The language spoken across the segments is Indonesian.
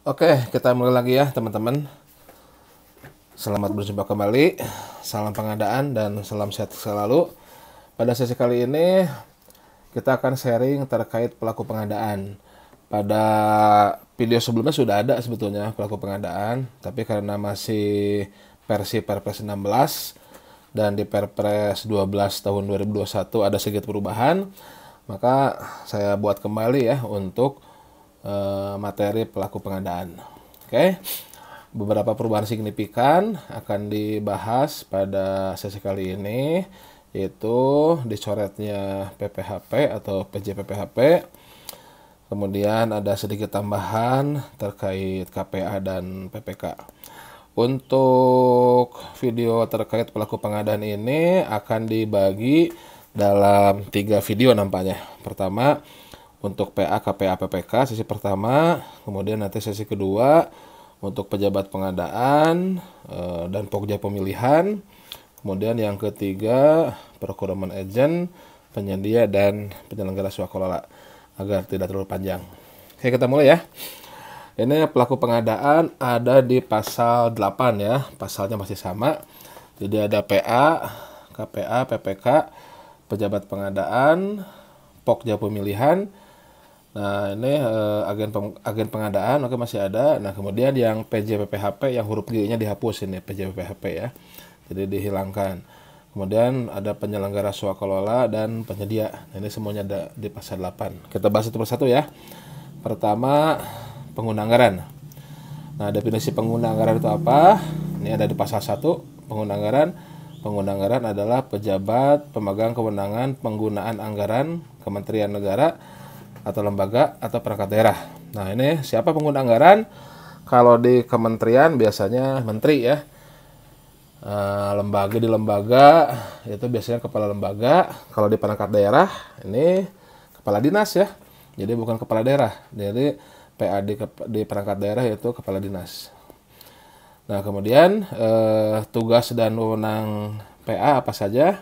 Oke, kita mulai lagi ya teman-teman. Selamat berjumpa kembali. Salam pengadaan dan salam sehat selalu. Pada sesi kali ini kita akan sharing terkait pelaku pengadaan. Pada video sebelumnya sudah ada sebetulnya pelaku pengadaan, tapi karena masih versi Perpres 16 dan di Perpres 12 tahun 2021 ada sedikit perubahan, maka saya buat kembali ya untuk materi pelaku pengadaan. Oke, beberapa perubahan signifikan akan dibahas pada sesi kali ini, yaitu dicoretnya PPHP atau PJPPHP. Kemudian ada sedikit tambahan terkait KPA dan PPK. Untuk video terkait pelaku pengadaan ini akan dibagi dalam 3 video nampaknya. Pertama, untuk PA, KPA, PPK sesi pertama, kemudian nanti sesi kedua untuk pejabat pengadaan dan pokja pemilihan, kemudian yang ketiga procurement agent, penyedia dan penyelenggara swakelola, agar tidak terlalu panjang. Oke, kita mulai ya. Ini pelaku pengadaan ada di pasal 8 ya, pasalnya masih sama. Jadi ada PA, KPA, PPK, pejabat pengadaan, pokja pemilihan. Nah, ini agen pengadaan, oke, masih ada. Nah, kemudian yang PJPPHP yang huruf G-nya dihapus ini, PJPPHP ya. Jadi dihilangkan. Kemudian ada penyelenggara swakelola dan penyedia. Nah, ini semuanya ada di pasal 8. Kita bahas satu persatu ya. Pertama, pengguna anggaran. Nah, definisi pengguna anggaran itu apa? Ini ada di pasal 1, pengguna anggaran. Pengguna anggaran adalah pejabat pemegang kewenangan penggunaan anggaran Kementerian Negara atau lembaga atau perangkat daerah. Nah, ini siapa pengguna anggaran? Kalau di kementerian biasanya menteri ya. Lembaga di lembaga itu biasanya kepala lembaga. Kalau di perangkat daerah ini kepala dinas ya. Jadi bukan kepala daerah. Jadi PA di perangkat daerah itu kepala dinas. Nah, kemudian tugas dan wewenang PA apa saja?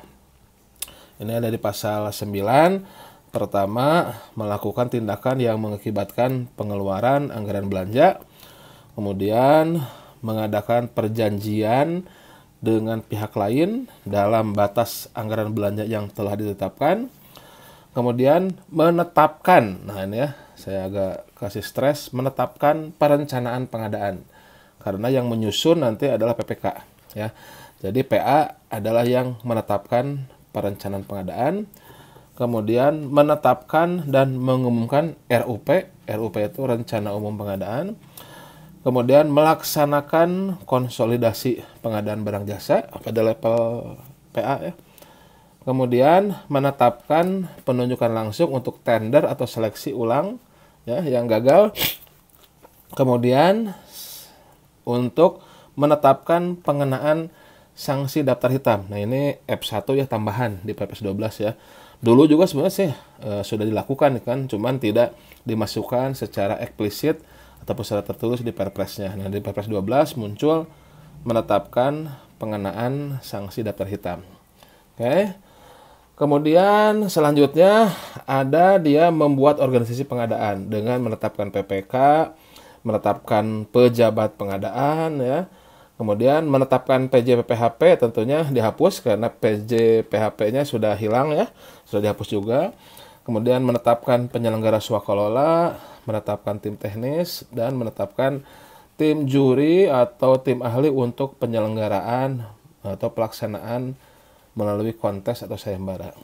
Ini ada di pasal 9. Pertama, melakukan tindakan yang mengakibatkan pengeluaran anggaran belanja. Kemudian, mengadakan perjanjian dengan pihak lain dalam batas anggaran belanja yang telah ditetapkan. Kemudian, menetapkan, nah ini ya, saya agak kasih stres, menetapkan perencanaan pengadaan. Karena yang menyusun nanti adalah PPK. Ya. Jadi, PA adalah yang menetapkan perencanaan pengadaan. Kemudian menetapkan dan mengumumkan RUP. RUP itu Rencana Umum Pengadaan. Kemudian melaksanakan konsolidasi pengadaan barang jasa pada level PA ya. Kemudian menetapkan penunjukan langsung untuk tender atau seleksi ulang ya yang gagal. Kemudian untuk menetapkan pengenaan sanksi daftar hitam. Nah, ini F1 ya, tambahan di Perpres 12 ya. Dulu juga sebenarnya sih sudah dilakukan kan, cuman tidak dimasukkan secara eksplisit ataupun secara tertulis di Perpresnya. Nah, di Perpres 12 muncul menetapkan pengenaan sanksi daftar hitam. Oke. Kemudian selanjutnya ada dia membuat organisasi pengadaan dengan menetapkan PPK, menetapkan pejabat pengadaan ya. Kemudian menetapkan PJPPHP tentunya dihapus karena PJPHP-nya sudah hilang ya, sudah dihapus juga. Kemudian menetapkan penyelenggara swakelola, menetapkan tim teknis, dan menetapkan tim juri atau tim ahli untuk penyelenggaraan atau pelaksanaan melalui kontes atau sayembara.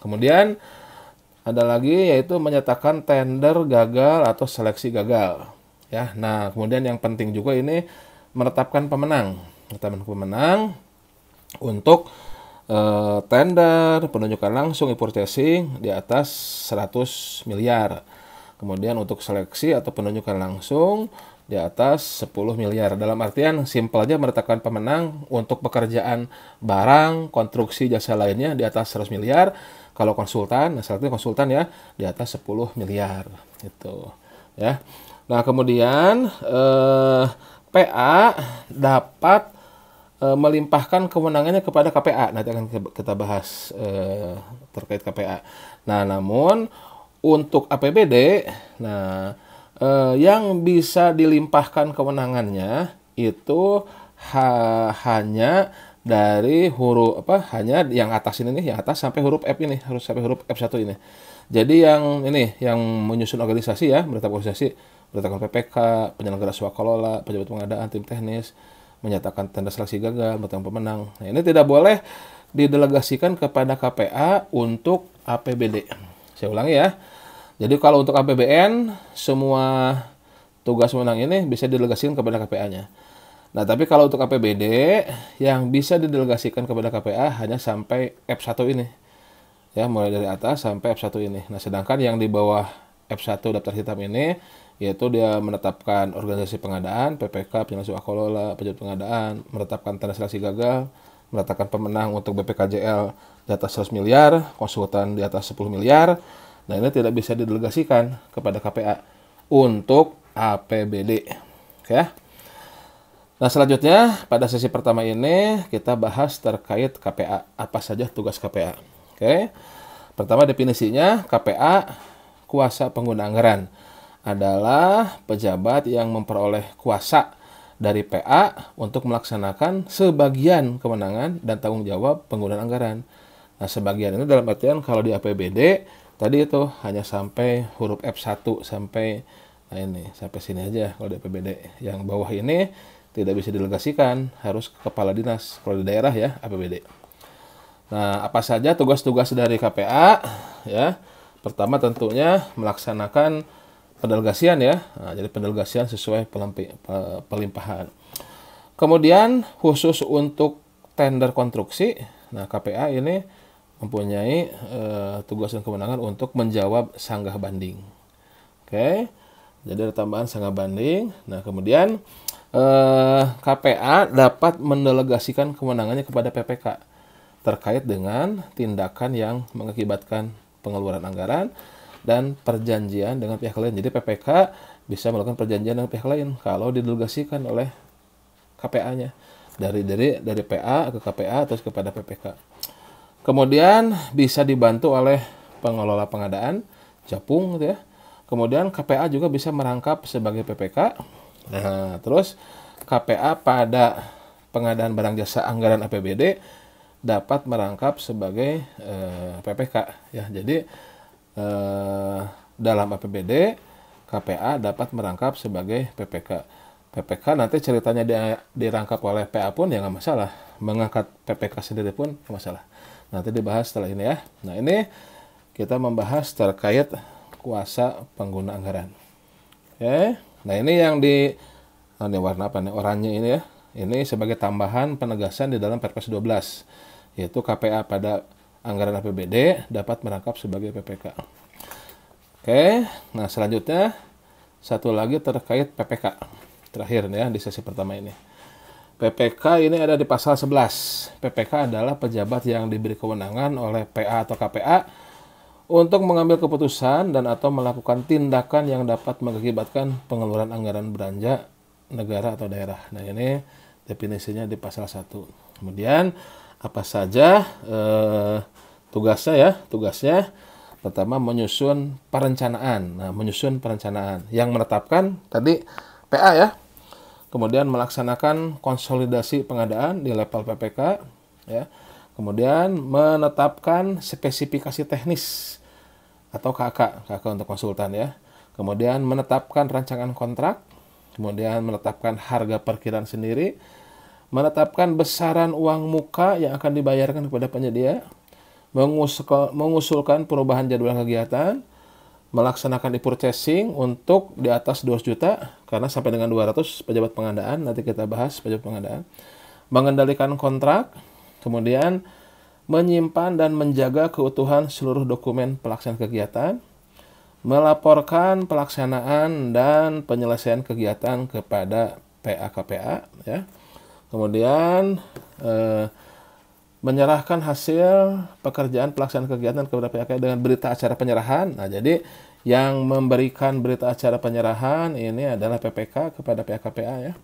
Kemudian ada lagi yaitu menyatakan tender gagal atau seleksi gagal. Ya, nah kemudian yang penting juga ini menetapkan pemenang untuk tender, penunjukan langsung, e-purchasing di atas 100 miliar. Kemudian untuk seleksi atau penunjukan langsung di atas 10 miliar. Dalam artian simpelnya menetapkan pemenang untuk pekerjaan barang, konstruksi, jasa lainnya di atas 100 miliar. Kalau konsultan, syaratnya konsultan ya di atas 10 miliar gitu ya. Nah, kemudian PA dapat melimpahkan kewenangannya kepada KPA. Nanti akan kita bahas terkait KPA. Nah, namun untuk APBD, nah yang bisa dilimpahkan kewenangannya itu hanya dari huruf hanya yang atas ini nih, yang atas sampai huruf F ini, harus sampai huruf F1 ini. Jadi yang ini yang menyusun organisasi ya, menetapkan organisasi, menetapkan PPK, penyelenggara swakalola, pejabat pengadaan, tim teknis, menyatakan tanda seleksi gagal, menetapkan pemenang. Nah, ini tidak boleh didelegasikan kepada KPA untuk APBD. Saya ulangi ya. Jadi kalau untuk APBN semua tugas menang ini bisa didelegasikan kepada KPA-nya. Nah, tapi kalau untuk APBD yang bisa didelegasikan kepada KPA hanya sampai F1 ini. Ya, mulai dari atas sampai F1 ini. Nah, sedangkan yang di bawah F1 daftar hitam ini yaitu dia menetapkan organisasi pengadaan, PPK, penyelenggara swakalola, pejabat pengadaan, menetapkan tanda seleksi gagal, menetapkan pemenang untuk BPKJL di atas 100 miliar, konsultan di atas 10 miliar. Nah, ini tidak bisa didelegasikan kepada KPA untuk APBD. Oke ya. Nah, selanjutnya pada sesi pertama ini kita bahas terkait KPA. Apa saja tugas KPA? Oke. Pertama definisinya, KPA, kuasa pengguna anggaran, adalah pejabat yang memperoleh kuasa dari PA untuk melaksanakan sebagian kewenangan dan tanggung jawab penggunaan anggaran. Nah, sebagian ini dalam artian kalau di APBD tadi itu hanya sampai huruf F1 sampai ini sampai sini aja kalau di APBD. Yang bawah ini tidak bisa didelegasikan, harus ke kepala dinas kalau di daerah ya APBD. Nah, apa saja tugas-tugas dari KPA ya? Pertama tentunya melaksanakan pendelegasian ya. Nah, jadi pendelegasian sesuai pelimpahan. Kemudian khusus untuk tender konstruksi, nah KPA ini mempunyai tugas dan kewenangan untuk menjawab sanggah banding. Oke. Jadi ada tambahan sanggah banding. Nah, kemudian KPA dapat mendelegasikan kewenangannya kepada PPK terkait dengan tindakan yang mengakibatkan pengeluaran anggaran dan perjanjian dengan pihak lain. Jadi PPK bisa melakukan perjanjian dengan pihak lain kalau didelegasikan oleh KPA-nya dari PA ke KPA terus kepada PPK. Kemudian bisa dibantu oleh pengelola pengadaan, Japung gitu ya. Kemudian KPA juga bisa merangkap sebagai PPK. Nah, terus KPA pada pengadaan barang jasa anggaran APBD dapat merangkap sebagai PPK ya. Jadi dalam APBD KPA dapat merangkap sebagai PPK. PPK nanti ceritanya dirangkap oleh PA pun ya nggak masalah. Mengangkat PPK sendiri pun nggak masalah. Nanti dibahas setelah ini ya. Nah, ini kita membahas terkait kuasa pengguna anggaran. Oke. Nah, ini yang di warna apa nih? Oranye ini ya. Ini sebagai tambahan penegasan di dalam Perpres 12, yaitu KPA pada anggaran APBD dapat merangkap sebagai PPK. Oke. Nah, selanjutnya satu lagi terkait PPK. Terakhir nih ya di sesi pertama ini. PPK ini ada di pasal 11. PPK adalah pejabat yang diberi kewenangan oleh PA atau KPA untuk mengambil keputusan dan atau melakukan tindakan yang dapat mengakibatkan pengeluaran anggaran belanja negara atau daerah. Nah, ini definisinya di pasal 1. Kemudian apa saja tugasnya ya? Tugasnya pertama menyusun perencanaan. Nah, menyusun perencanaan yang menetapkan tadi PA ya. Kemudian melaksanakan konsolidasi pengadaan di level PPK ya. Kemudian menetapkan spesifikasi teknis atau KK untuk konsultan ya. Kemudian menetapkan rancangan kontrak, kemudian menetapkan harga parkiran sendiri, menetapkan besaran uang muka yang akan dibayarkan kepada penyedia, mengusulkan perubahan jadwal kegiatan, melaksanakan e-purchasing untuk di atas 200 juta karena sampai dengan 200 pejabat pengadaan, nanti kita bahas pejabat pengadaan, mengendalikan kontrak, kemudian menyimpan dan menjaga keutuhan seluruh dokumen pelaksanaan kegiatan, melaporkan pelaksanaan dan penyelesaian kegiatan kepada PA-KPA ya. Kemudian menyerahkan hasil pekerjaan pelaksanaan kegiatan kepada PA-KPA dengan berita acara penyerahan. Nah, jadi yang memberikan berita acara penyerahan ini adalah PPK kepada PA-KPA ya.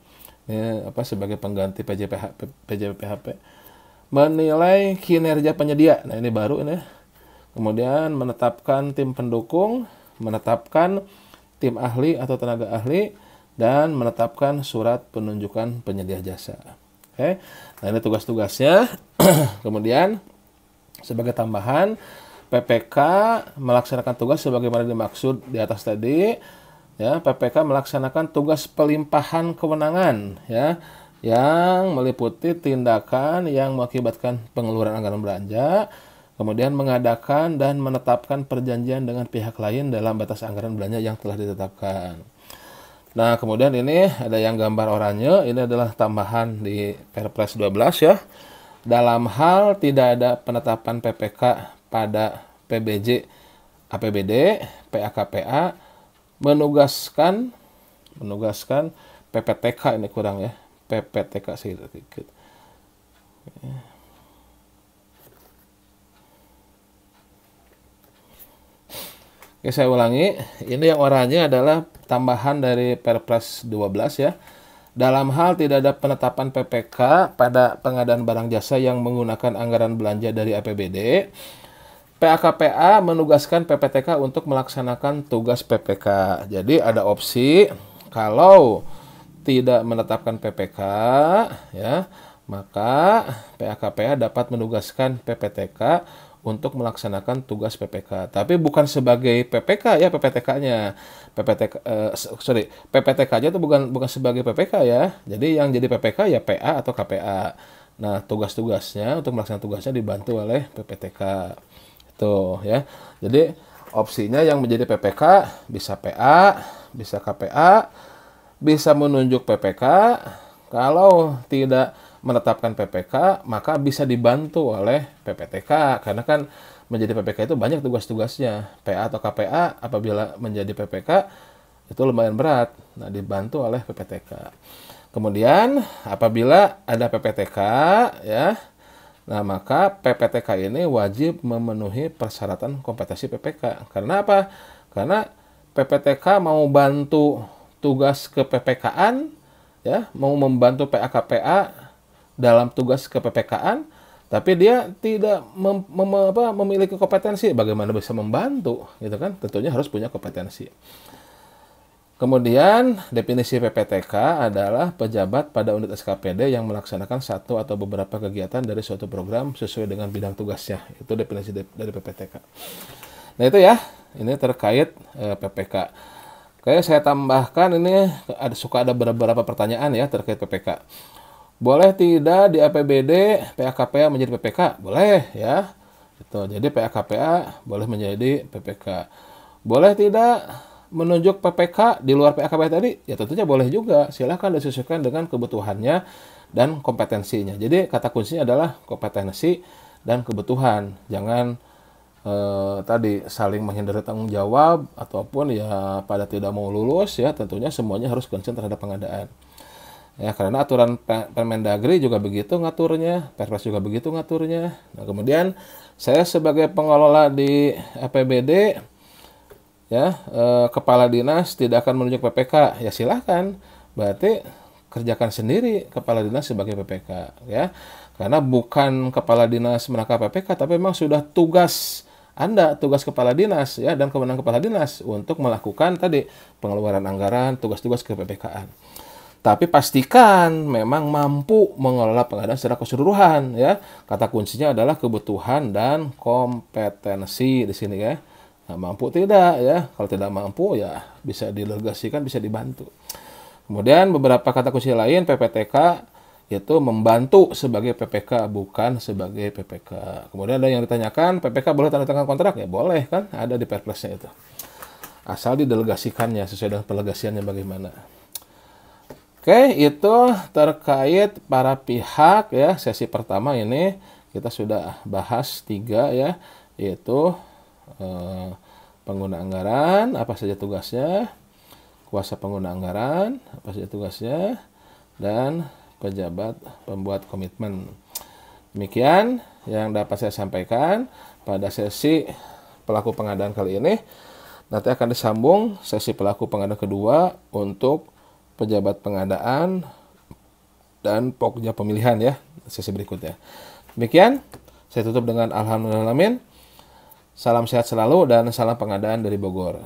Ini sebagai pengganti PJPHP. Menilai kinerja penyedia. Nah, ini baru ini. Kemudian menetapkan tim pendukung, menetapkan tim ahli atau tenaga ahli, dan menetapkan surat penunjukan penyedia jasa. Oke, nah ini tugas-tugasnya. Kemudian sebagai tambahan, PPK melaksanakan tugas sebagaimana dimaksud di atas tadi. Ya, PPK melaksanakan tugas pelimpahan kewenangan, ya, yang meliputi tindakan yang mengakibatkan pengeluaran anggaran belanja, kemudian mengadakan dan menetapkan perjanjian dengan pihak lain dalam batas anggaran belanja yang telah ditetapkan. Nah, kemudian ini ada yang gambar oranye, ini adalah tambahan di Perpres 12 ya. Dalam hal tidak ada penetapan PPK pada PBJ, APBD, PAKPA, menugaskan PPTK, ini kurang ya, PPTK sedikit. Oke, saya ulangi. Ini yang oranye adalah tambahan dari Perpres 12 ya. Dalam hal tidak ada penetapan PPK pada pengadaan barang jasa yang menggunakan anggaran belanja dari APBD, PAKPA menugaskan PPTK untuk melaksanakan tugas PPK. Jadi ada opsi kalau tidak menetapkan PPK ya, maka PAKPA dapat menugaskan PPTK untuk melaksanakan tugas PPK. Tapi bukan sebagai PPK ya, PPTK-nya. PPTK-nya itu bukan sebagai PPK ya. Jadi yang jadi PPK ya PA atau KPA. Nah, tugas-tugasnya untuk melaksanakan tugasnya dibantu oleh PPTK. Itu ya. Jadi opsinya yang menjadi PPK bisa PA, bisa KPA, bisa menunjuk PPK. Kalau tidak menetapkan PPK, maka bisa dibantu oleh PPTK. Karena kan menjadi PPK itu banyak tugas-tugasnya. PA atau KPA apabila menjadi PPK itu lumayan berat. Nah, dibantu oleh PPTK. Kemudian apabila ada PPTK ya, nah maka PPTK ini wajib memenuhi persyaratan kompetensi PPK. Karena apa? Karena PPTK mau bantu tugas ke PPK-an ya, mau membantu PAKPA dalam tugas ke-PPK-an, tapi dia tidak memiliki kompetensi, bagaimana bisa membantu, gitu kan? Tentunya harus punya kompetensi. Kemudian definisi PPTK adalah pejabat pada unit SKPD yang melaksanakan satu atau beberapa kegiatan dari suatu program sesuai dengan bidang tugasnya. Itu definisi dari PPTK. Nah itu ya, ini terkait PPK. Oke, saya tambahkan ini suka ada beberapa pertanyaan ya terkait PPK. Boleh tidak di APBD PAKPA menjadi PPK? Boleh ya. Itu. Jadi PAKPA boleh menjadi PPK. Boleh tidak menunjuk PPK di luar PAKPA tadi? Ya tentunya boleh juga. Silakan disesuaikan dengan kebutuhannya dan kompetensinya. Jadi kata kuncinya adalah kompetensi dan kebutuhan. Jangan tadi saling menghindari tanggung jawab ataupun ya pada tidak mau lulus ya. Tentunya semuanya harus konsen terhadap pengadaan. Ya, karena aturan Permendagri juga begitu ngaturnya, Perpres juga begitu ngaturnya. Nah, kemudian saya sebagai pengelola di APBD, ya, kepala dinas tidak akan menunjuk PPK, ya silahkan. Berarti kerjakan sendiri kepala dinas sebagai PPK, ya. Karena bukan kepala dinas menangkap PPK, tapi memang sudah tugas Anda, tugas kepala dinas, ya, dan kewenangan kepala dinas untuk melakukan tadi pengeluaran anggaran, tugas-tugas ke PPK-an. Tapi pastikan memang mampu mengelola pengadaan secara keseluruhan ya. Kata kuncinya adalah kebutuhan dan kompetensi di sini ya. Nah, mampu tidak ya. Kalau tidak mampu ya bisa didelegasikan, bisa dibantu. Kemudian beberapa kata kunci lain PPTK yaitu membantu sebagai PPK bukan sebagai PPK. Kemudian ada yang ditanyakan, PPK boleh tanda tangan kontrak? Ya boleh kan, ada di Perpresnya itu. Asal didelegasikannya sesuai dengan pelegasiannya bagaimana. Oke, itu terkait para pihak ya. Sesi pertama ini kita sudah bahas 3 ya, yaitu pengguna anggaran, apa saja tugasnya, kuasa pengguna anggaran, apa saja tugasnya, dan pejabat pembuat komitmen. Demikian yang dapat saya sampaikan pada sesi pelaku pengadaan kali ini. Nanti akan disambung sesi pelaku pengadaan kedua untuk pejabat pengadaan dan pokja pemilihan ya, sesi berikutnya. Demikian, saya tutup dengan alhamdulillahirrahmanirrahim. Salam sehat selalu dan salam pengadaan dari Bogor.